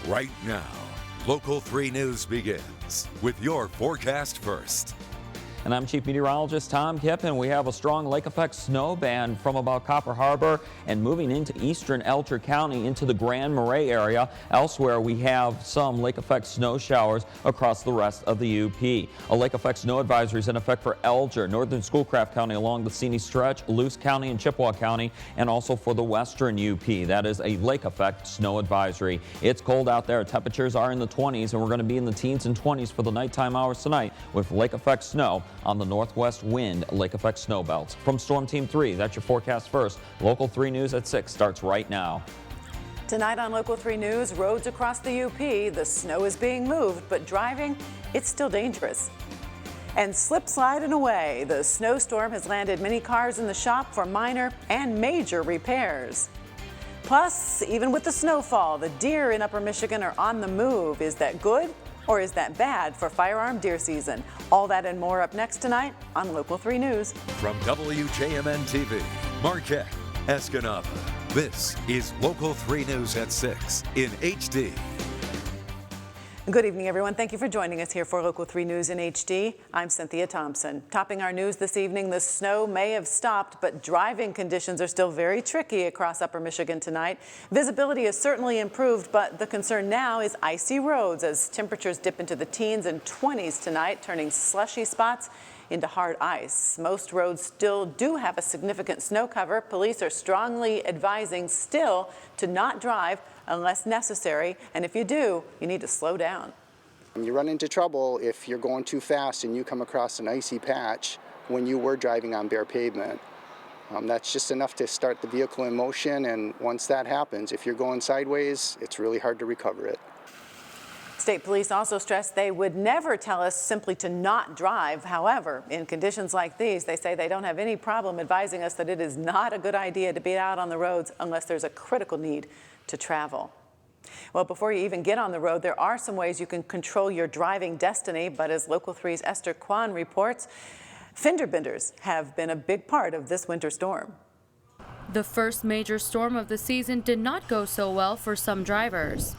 right now. Local 3 News begins with your forecast first. And I'm Chief Meteorologist Tom Kipp, and we have a strong lake effect snow band from about Copper Harbor and moving into eastern Elger County into the Grand Marais area. Elsewhere, we have some lake effect snow showers across the rest of the UP. A lake effect snow advisory is in effect for Elger, northern Schoolcraft County along the Seney Stretch, Luce County and Chippewa County, and also for the western UP. That is a lake effect snow advisory. It's cold out there. Temperatures are in the 20s, and we're going to be in the teens and 20s for the nighttime hours tonight with lake effect snow on the northwest wind lake effect snow belts. From Storm Team 3, that's your forecast first. Local 3 News at 6 starts right now. Tonight on Local 3 News, roads across the UP, the snow is being moved, but driving, it's still dangerous. And slip sliding away, the snowstorm has landed many cars in the shop for minor and major repairs. Plus, even with the snowfall, the deer in Upper Michigan are on the move. Is that good? Or is that bad for firearm deer season? All that and more up next tonight on Local 3 News. From WJMN TV, Marquette, Escanaba, this is Local 3 News at 6 in HD. Good evening, everyone. Thank you for joining us here for Local 3 News in HD. I'm Cynthia Thompson. Topping our news this evening, the snow may have stopped, but driving conditions are still very tricky across Upper Michigan tonight. Visibility has certainly improved, but the concern now is icy roads as temperatures dip into the teens and 20s tonight, turning slushy spots into hard ice. Most roads still do have a significant snow cover. Police are strongly advising still to not drive unless necessary, and if you do, you need to slow down. You run into trouble if you're going too fast and you come across an icy patch when you were driving on bare pavement. That's just enough to start the vehicle in motion, and once that happens, if you're going sideways, it's really hard to recover it. State police also stressed they would never tell us simply to not drive. However, in conditions like these, they say they don't have any problem advising us that it is not a good idea to be out on the roads unless there's a critical need to travel. Well, before you even get on the road, there are some ways you can control your driving destiny, but as Local 3's Esther Kwan reports, fender benders have been a big part of this winter storm. The first major storm of the season did not go so well for some drivers.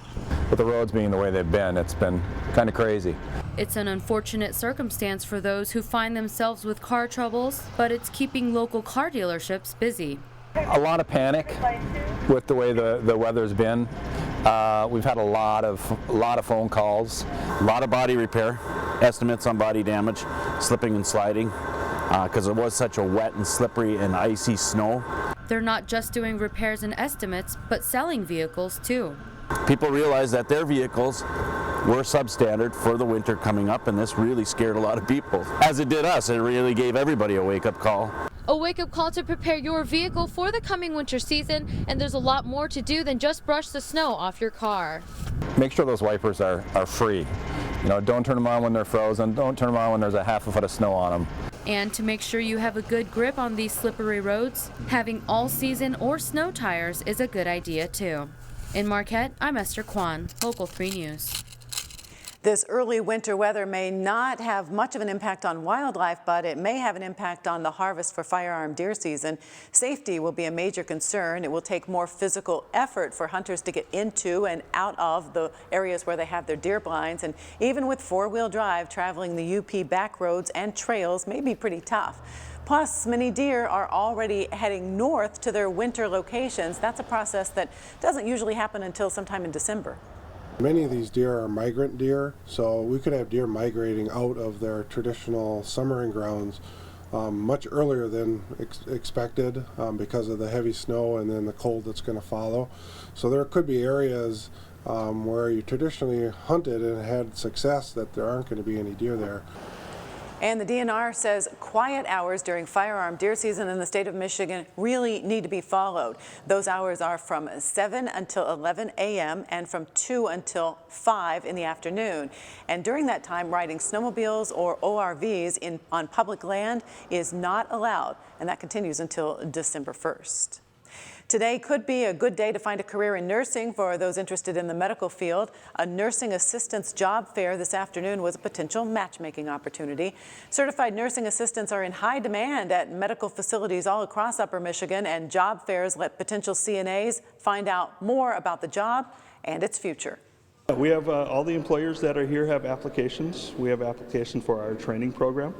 With the roads being the way they've been, it's been kind of crazy. It's an unfortunate circumstance for those who find themselves with car troubles, but it's keeping local car dealerships busy. A lot of panic with the way the weather's been. We've had a lot of phone calls, a lot of body repair, estimates on body damage, slipping and sliding, because it was such a wet and slippery and icy snow. They're not just doing repairs and estimates, but selling vehicles too. People realized that their vehicles were substandard for the winter coming up, and this really scared a lot of people. As it did us, it really gave everybody a wake-up call. A wake-up call to prepare your vehicle for the coming winter season, and there's a lot more to do than just brush the snow off your car. Make sure those wipers are free. You know, don't turn them on when they're frozen. Don't turn them on when there's a half a foot of snow on them. And to make sure you have a good grip on these slippery roads, having all-season or snow tires is a good idea too. In Marquette, I'm Esther Kwan, Local 3 News. This early winter weather may not have much of an impact on wildlife, but it may have an impact on the harvest for firearm deer season. Safety will be a major concern. It will take more physical effort for hunters to get into and out of the areas where they have their deer blinds. And even with four-wheel drive, traveling the UP back roads and trails may be pretty tough. Plus, many deer are already heading north to their winter locations. That's a process that doesn't usually happen until sometime in December. Many of these deer are migrant deer, so we could have deer migrating out of their traditional summering grounds much earlier than expected because of the heavy snow and then the cold that's going to follow. So there could be areas where you traditionally hunted and had success that there aren't going to be any deer there. And the DNR says quiet hours during firearm deer season in the state of Michigan really need to be followed. Those hours are from 7 until 11 a.m. and from 2 until 5 in the afternoon. And during that time, riding snowmobiles or ORVs on public land is not allowed, and that continues until December 1st. Today could be a good day to find a career in nursing for those interested in the medical field. A nursing assistant's job fair this afternoon was a potential matchmaking opportunity. Certified nursing assistants are in high demand at medical facilities all across Upper Michigan, and job fairs let potential CNAs find out more about the job and its future. We have all the employers that are here have applications. We have applications for our training program.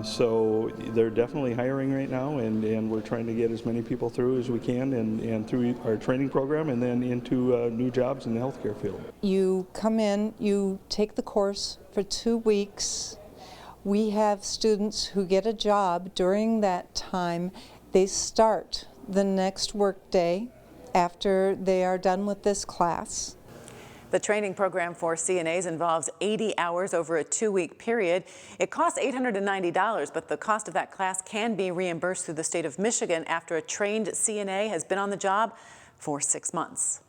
So they're definitely hiring right now, and we're trying to get as many people through as we can and through our training program and then into new jobs in the healthcare field. You come in, you take the course for 2 weeks. We have students who get a job during that time. They start the next work day after they are done with this class. The training program for CNAs involves 80 hours over a 2-week period. It costs $890, but the cost of that class can be reimbursed through the state of Michigan after a trained CNA has been on the job for 6 months.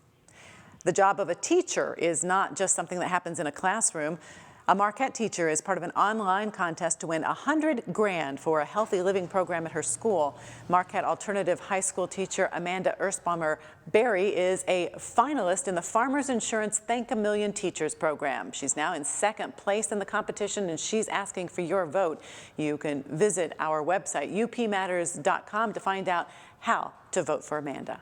The job of a teacher is not just something that happens in a classroom. A Marquette teacher is part of an online contest to win $100 grand for a healthy living program at her school. Marquette Alternative High School teacher Amanda Erstbaumer-Berry is a finalist in the Farmers Insurance Thank a Million Teachers program. She's now in 2nd place in the competition, and she's asking for your vote. You can visit our website, upmatters.com, to find out how to vote for Amanda.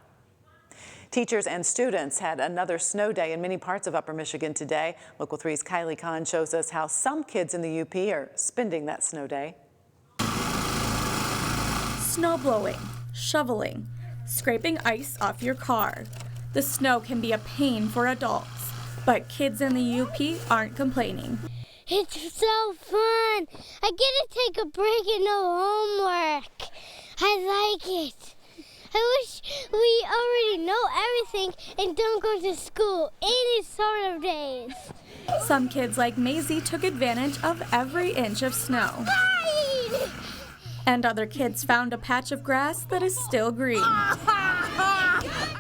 Teachers and students had another snow day in many parts of Upper Michigan today. Local 3's Kylie Kahn shows us how some kids in the UP are spending that snow day. Snow blowing, shoveling, scraping ice off your car. The snow can be a pain for adults, but kids in the UP aren't complaining. It's so fun. I get to take a break and no homework. I like it. I wish we already know everything and don't go to school any sort of days. Some kids like Maisie took advantage of every inch of snow. Ride! And other kids found a patch of grass that is still green.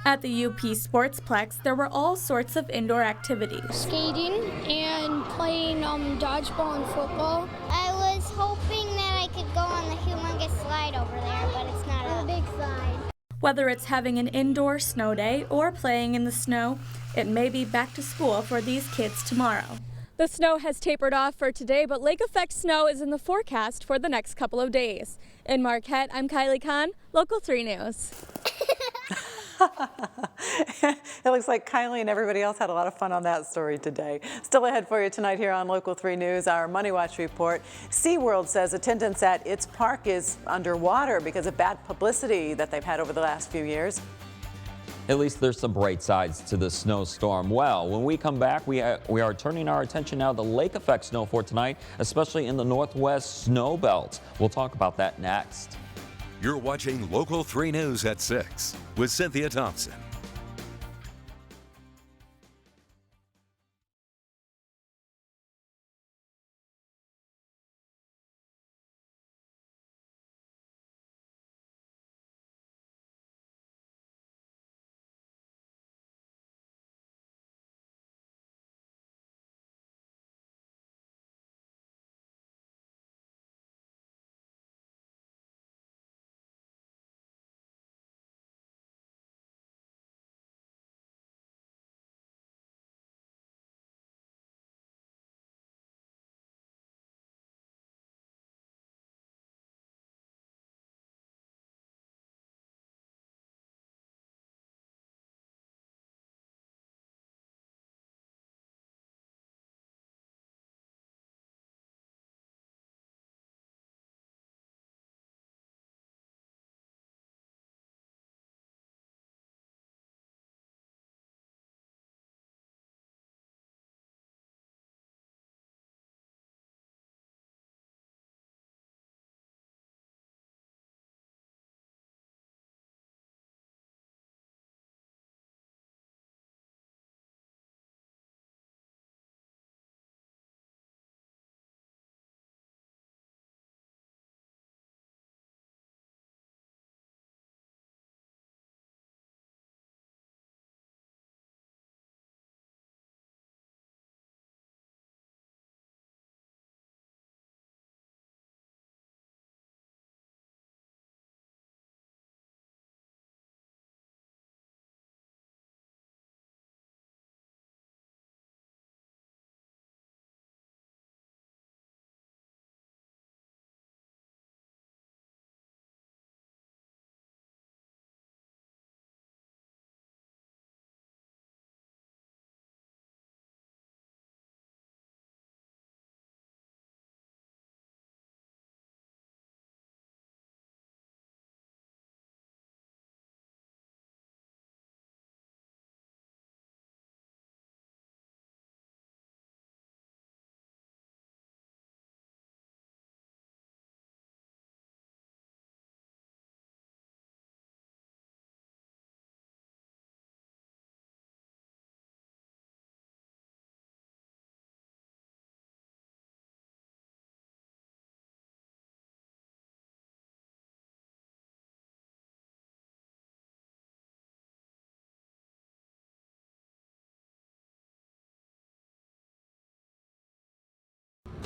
At the UP Sportsplex, there were all sorts of indoor activities. Skating and playing dodgeball and football. I was hoping that I could go on the humongous slide over there, but it's not a big slide. Whether it's having an indoor snow day or playing in the snow, it may be back to school for these kids tomorrow. The snow has tapered off for today, but lake effect snow is in the forecast for the next couple of days. In Marquette, I'm Kylie Kahn, Local 3 News. It looks like Kylie and everybody else had a lot of fun on that story today. Still ahead for you tonight here on Local 3 News, our Money Watch report. SeaWorld says attendance at its park is underwater because of bad publicity that they've had over the last few years. At least there's some bright sides to the snowstorm. Well, when we come back, we are turning our attention now to lake effect snow for tonight, especially in the northwest snow belt. We'll talk about that next. You're watching Local 3 News at 6 with Cynthia Thompson.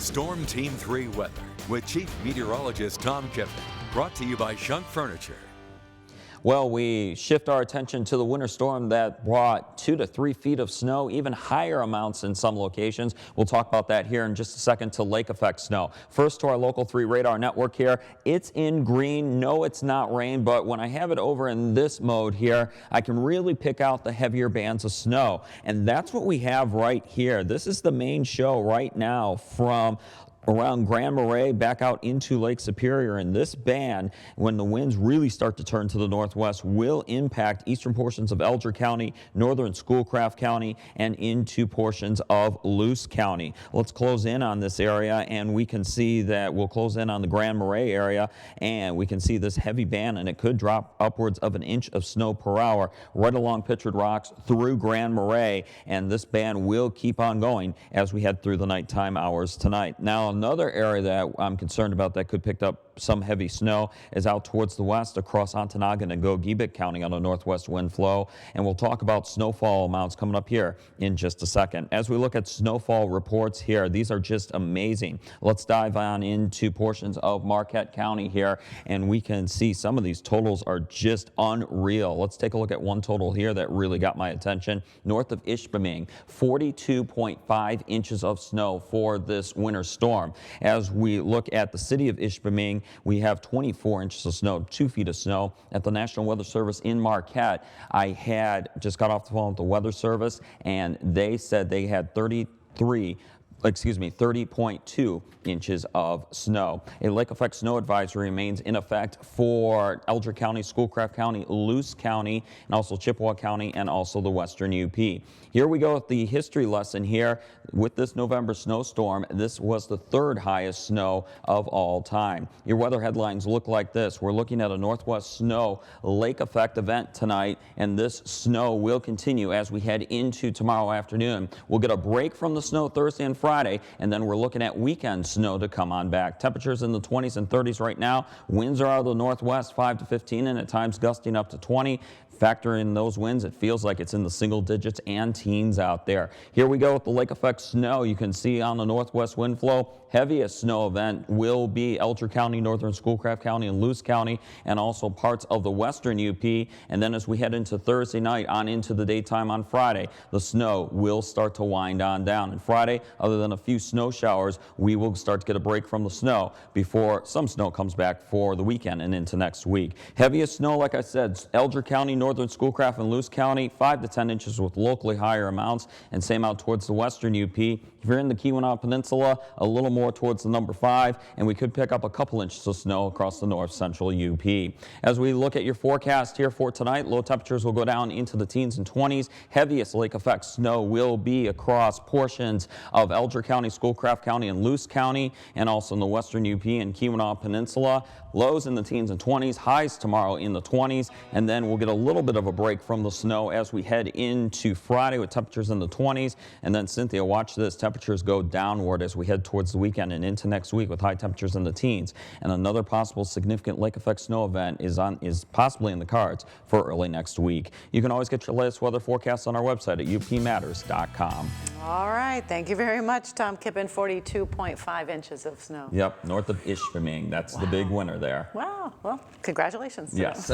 Storm Team 3 weather with Chief Meteorologist Tom Kippen. Brought to you by Shunk Furniture. Well, we shift our attention to the winter storm that brought 2 to 3 feet of snow, even higher amounts in some locations. We'll talk about that here in just a second to lake effect snow. First to our Local 3 radar network here. It's in green. No, it's not rain, but when I have it over in this mode here, I can really pick out the heavier bands of snow. And that's what we have right here. This is the main show right now from around Grand Marais back out into Lake Superior, and this band, when the winds really start to turn to the northwest, will impact eastern portions of Elger County, northern Schoolcraft County, and into portions of Luce County. Let's close in on this area, and we can see that we'll close in on the Grand Marais area, and we can see this heavy band, and it could drop upwards of an inch of snow per hour right along Pitchford Rocks through Grand Marais, and this band will keep on going as we head through the nighttime hours tonight. Now, another area that I'm concerned about that could pick up some heavy snow is out towards the west across Ontonagon and Gogebic County on a northwest wind flow. And we'll talk about snowfall amounts coming up here in just a second. As we look at snowfall reports here, these are just amazing. Let's dive on into portions of Marquette County here, and we can see some of these totals are just unreal. Let's take a look at one total here that really got my attention. North of Ishpeming, 42.5 inches of snow for this winter storm. As we look at the city of Ishpeming, we have 24 inches of snow, 2 feet of snow. At the National Weather Service in Marquette, I had just got off the phone with the Weather Service, and they said they had 30.2 inches of snow. A lake effect snow advisory remains in effect for Elger County, Schoolcraft County, Luce County, and also Chippewa County, and also the western UP. Here we go with the history lesson here. With this November snowstorm, this was the third highest snow of all time. Your weather headlines look like this. We're looking at a northwest snow lake effect event tonight, and this snow will continue as we head into tomorrow afternoon. We'll get a break from the snow Thursday and Friday, and then we're looking at weekend snow to come on back. Temperatures in the 20s and 30s right now. Winds are out of the northwest 5 to 15 and at times gusting up to 20. Factor in those winds, it feels like it's in the single digits and teens out there. Here we go with the lake effect snow. You can see on the northwest wind flow, heaviest snow event will be Elger County, northern Schoolcraft County, and Luce County, and also parts of the western UP. And then as we head into Thursday night on into the daytime on Friday, the snow will start to wind on down. And Friday, other than a few snow showers, we will start to get a break from the snow before some snow comes back for the weekend and into next week. Heaviest snow, like I said, Elger County, northern Schoolcraft and Luce County, 5 to 10 inches with locally higher amounts, and same out towards the western UP. If you're in the Keweenaw Peninsula, a little more towards the number 5, and we could pick up a couple inches of snow across the north central UP. As we look at your forecast here for tonight, low temperatures will go down into the teens and 20s. Heaviest lake effect snow will be across portions of Elger County, Schoolcraft County, and Luce County, and also in the western UP and Keweenaw Peninsula. Lows in the teens and 20s, highs tomorrow in the 20s, and then we'll get a little bit of a break from the snow as we head into Friday with temperatures in the 20s. And then Cynthia, watch this, temperatures go downward as we head towards the weekend and into next week with high temperatures in the teens. And another possible significant lake effect snow event is possibly in the cards for early next week. You can always get your latest weather forecasts on our website at upmatters.com. All right, thank you very much, Tom Kippen. 42.5 inches of snow. Yep, north of Ishpeming. That's the big winner there. Wow, well, congratulations. Yes.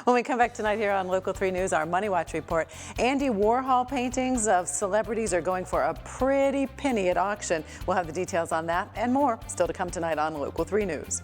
When we come back tonight here on Local 3 News, our Money Watch report, Andy Warhol paintings of celebrities are going for a pretty penny at auction. We'll have the details on that and more still to come tonight on Local 3 News.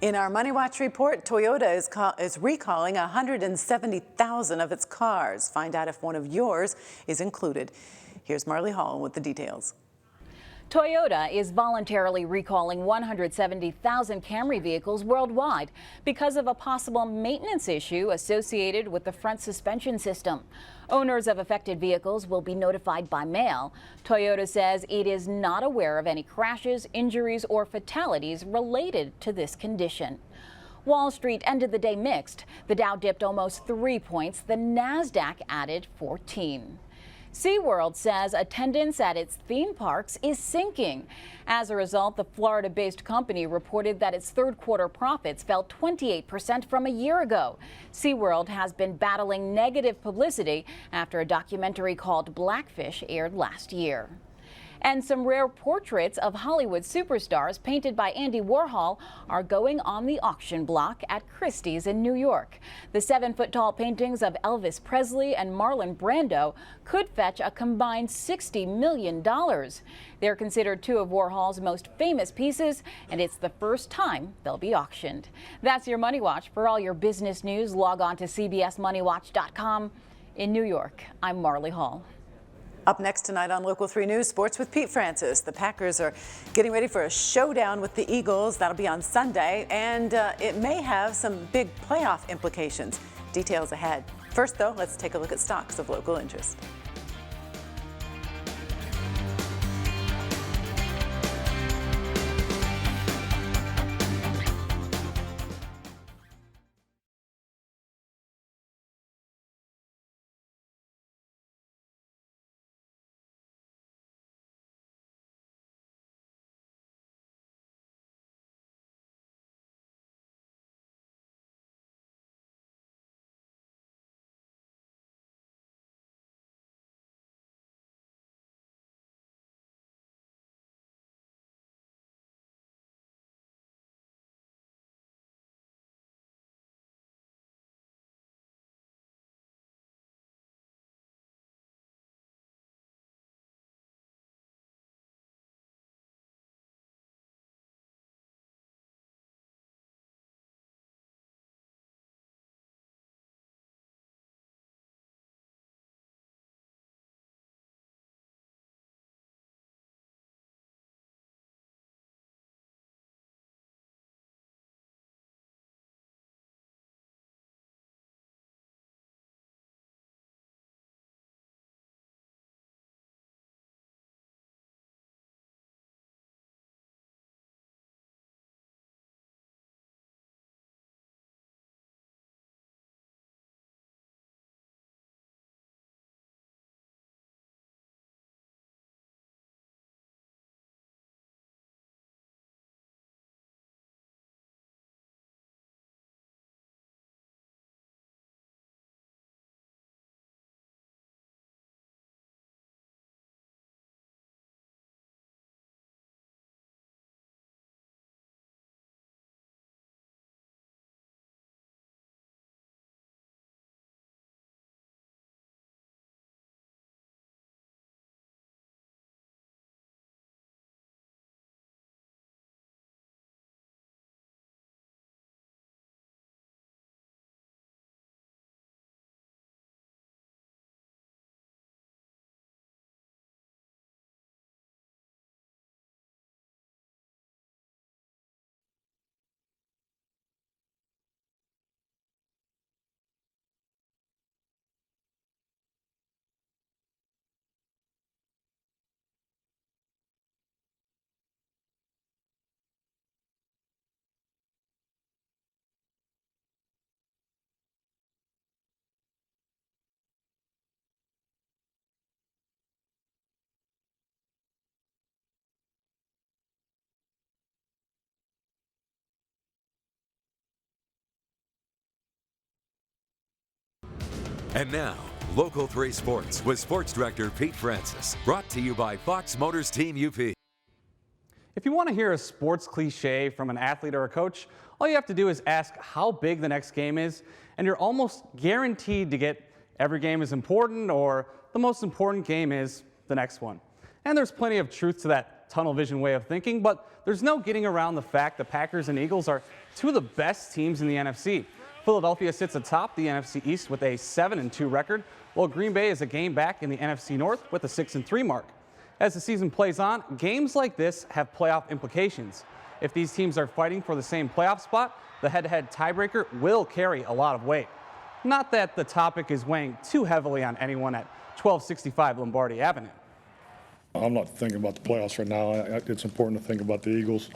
In our Money Watch report, Toyota is recalling 170,000 of its cars. Find out if one of yours is included. Here's Marley Hall with the details. Toyota is voluntarily recalling 170,000 Camry vehicles worldwide because of a possible maintenance issue associated with the front suspension system. Owners of affected vehicles will be notified by mail. Toyota says it is not aware of any crashes, injuries, or fatalities related to this condition. Wall Street ended the day mixed. The Dow dipped almost 3 points. The Nasdaq added 14. SeaWorld says attendance at its theme parks is sinking. As a result, the Florida-based company reported that its third-quarter profits fell 28% from a year ago. SeaWorld has been battling negative publicity after a documentary called Blackfish aired last year. And some rare portraits of Hollywood superstars painted by Andy Warhol are going on the auction block at Christie's in New York. The 7-foot-tall paintings of Elvis Presley and Marlon Brando could fetch a combined $60 million. They're considered two of Warhol's most famous pieces, and it's the first time they'll be auctioned. That's your Money Watch. For all your business news, log on to cbsmoneywatch.com. In New York, I'm Marley Hall. Up next tonight on Local 3 News, sports with Pete Francis. The Packers are getting ready for a showdown with the Eagles. That'll be on Sunday, and it may have some big playoff implications. Details ahead. First, though, let's take a look at stocks of local interest. And now, Local 3 Sports with Sports Director Pete Francis. Brought to you by Fox Motors Team UP. If you want to hear a sports cliche from an athlete or a coach, all you have to do is ask how big the next game is, and you're almost guaranteed to get every game is important or the most important game is the next one. And there's plenty of truth to that tunnel vision way of thinking, but there's no getting around the fact the Packers and Eagles are two of the best teams in the NFC. Philadelphia sits atop the NFC East with a 7-2 record, while Green Bay is a game back in the NFC North with a 6-3 mark. As the season plays on, games like this have playoff implications. If these teams are fighting for the same playoff spot, the head-to-head tiebreaker will carry a lot of weight. Not that the topic is weighing too heavily on anyone at 1265 Lombardi Avenue. I'm not thinking about the playoffs right now. It's important to think about the Eagles.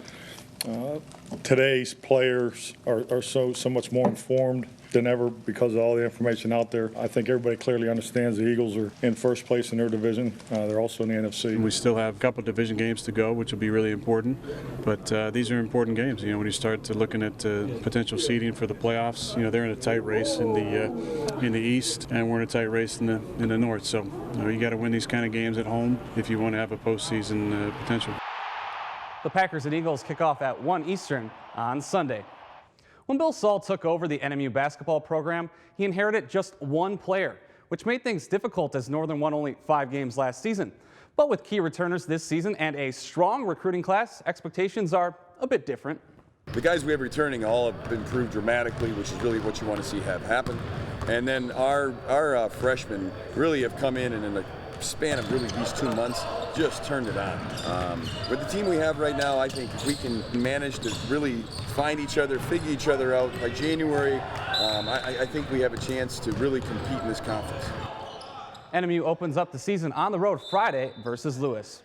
Today's players are so much more informed than ever because of all the information out there. I think everybody clearly understands the Eagles are in first place in their division. They're also in the NFC. We still have a couple of division games to go, which will be really important. But these are important games. You know, when you start to looking at potential seeding for the playoffs, you know, they're in a tight race in the East, and we're in a tight race in the North. So you got to win these kind of games at home if you want to have a postseason potential. The Packers and Eagles kick off at 1 Eastern on Sunday. When Bill Saul took over the NMU basketball program, he inherited just one player, which made things difficult as Northern won only 5 games last season. But with key returners this season and a strong recruiting class, expectations are a bit different. The guys we have returning all have improved dramatically, which is really what you want to see have happen. And then our freshmen really have come in and in the span of really these 2 months just turned it on. With the team we have right now, I think if we can manage to really find each other, figure each other out by January, I think we have a chance to really compete in this conference. NMU opens up the season on the road Friday versus Lewis.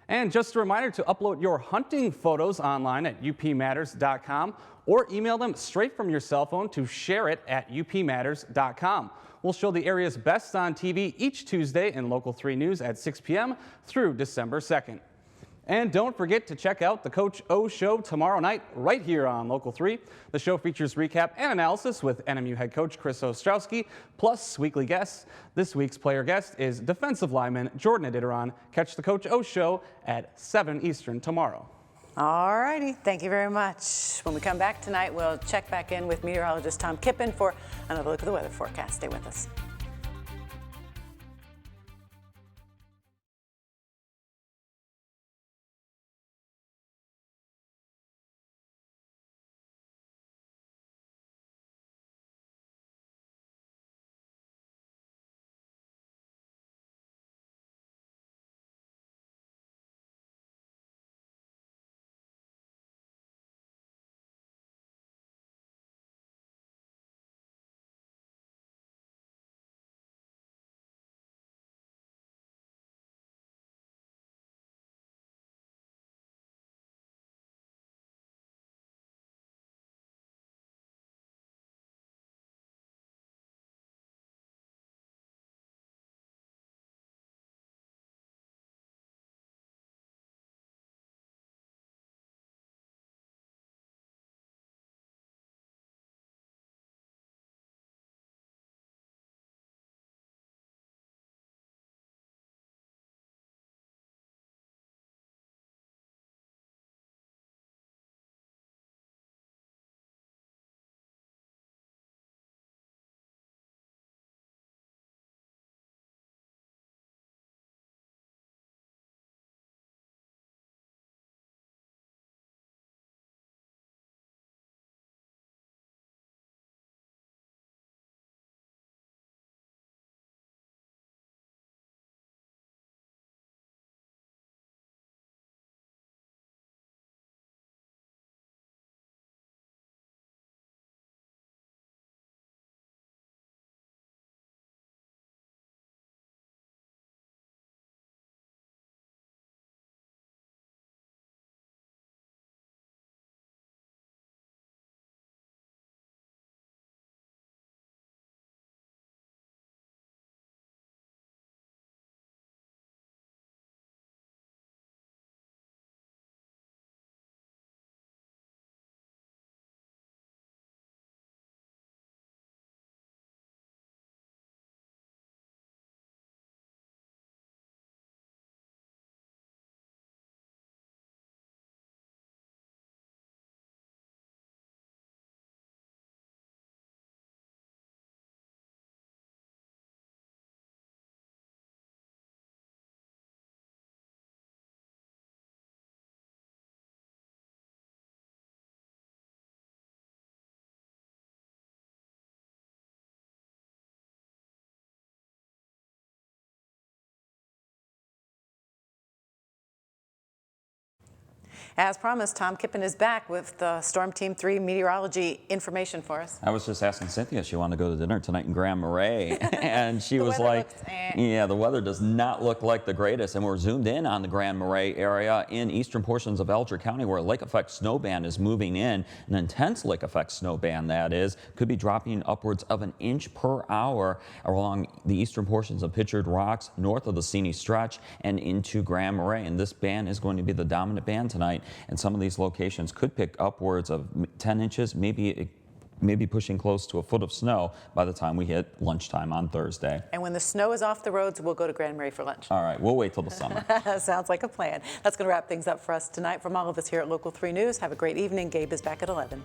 And just a reminder to upload your hunting photos online at upmatters.com or email them straight from your cell phone to share it at upmatters.com. We'll show the area's best on TV each Tuesday in Local 3 News at 6 p.m. through December 2nd. And don't forget to check out the Coach O Show tomorrow night right here on Local 3. The show features recap and analysis with NMU head coach Chris Ostrowski, plus weekly guests. This week's player guest is defensive lineman Jordan Aditeron. Catch the Coach O Show at 7 Eastern tomorrow. All righty. Thank you very much. When we come back tonight, we'll check back in with meteorologist Tom Kippen for another look at the weather forecast. Stay with us. As promised, Tom Kippen is back with the Storm Team 3 meteorology information for us. I was just asking Cynthia if she wanted to go to dinner tonight in Grand Marais, and she was like, yeah, the weather does not look like the greatest. And we're zoomed in on the Grand Marais area in eastern portions of Elger County, where a lake effect snow band is moving in. An intense lake effect snow band, that is, could be dropping upwards of an inch per hour along the eastern portions of Pictured Rocks, north of the Seney Stretch, and into Grand Marais. And this band is going to be the dominant band tonight, and some of these locations could pick upwards of 10 inches, maybe pushing close to a foot of snow by the time we hit lunchtime on Thursday. And when the snow is off the roads, we'll go to Grand Marais for lunch. All right, we'll wait till the summer. Sounds like a plan. That's going to wrap things up for us tonight. From all of us here at Local 3 News, have a great evening. Gabe is back at 11.